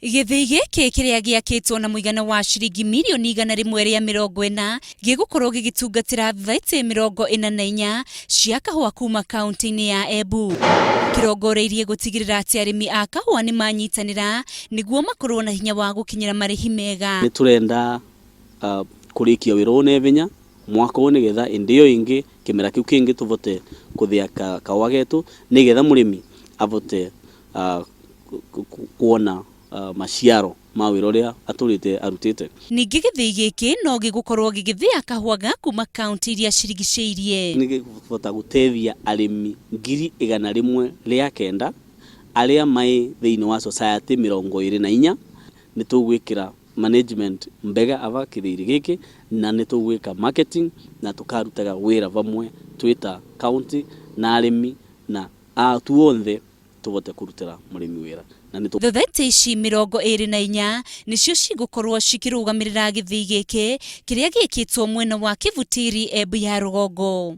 Gĩthĩi gĩkĩ kĩrĩa gĩakĩtwo na mũigana wa ciringi mirioni 140 gĩgũkorwo gĩgĩtungatĩra thaici 44 cia kahũa kuma kaunti-inĩ ya Embu. Kĩrongoreirie gũtigĩrĩra atĩ arĩmi a kahũa nĩ manyitanĩra nĩguo makorwo na hinya wa gũkinyĩra marĩhi mega. Nĩ turenda kũrĩkia wĩra ũyũ na ihenya mwaka ũyũ nĩgetha hĩndĩ ĩyo ĩngĩ kĩmera kĩu kĩngĩ tũvote kũthĩa kahũa getũ nĩgetha mũrĩmi avote kuona maciaro ma wĩra ũrĩa arutĩte. Ningĩ gĩthĩi gĩkĩ no gĩgũkorwo gĩgĩthĩa kahũa ga kuma kaunti iria cirigicĩirie. Nĩ gĩkũhota gũteithia arĩmi 109,000 arĩa mai thĩinĩ wa society 24 nĩ tũgwĩkĩra management mbega ava kĩthĩi gĩkĩ na nĩ tũgwĩka marketing na tũkarutaga wĩra vamwe twĩta county na arĩmi na atu othe tũvote kũrutĩra mũrĩmi wĩra. Thothaitĩ ici 24 nĩcio cigũkorwo cikĩrũgamĩrĩra gĩthĩi gĩkĩ kĩrĩa gĩkĩtwo mwena wa Kivutiri, Embu ya rũgongo.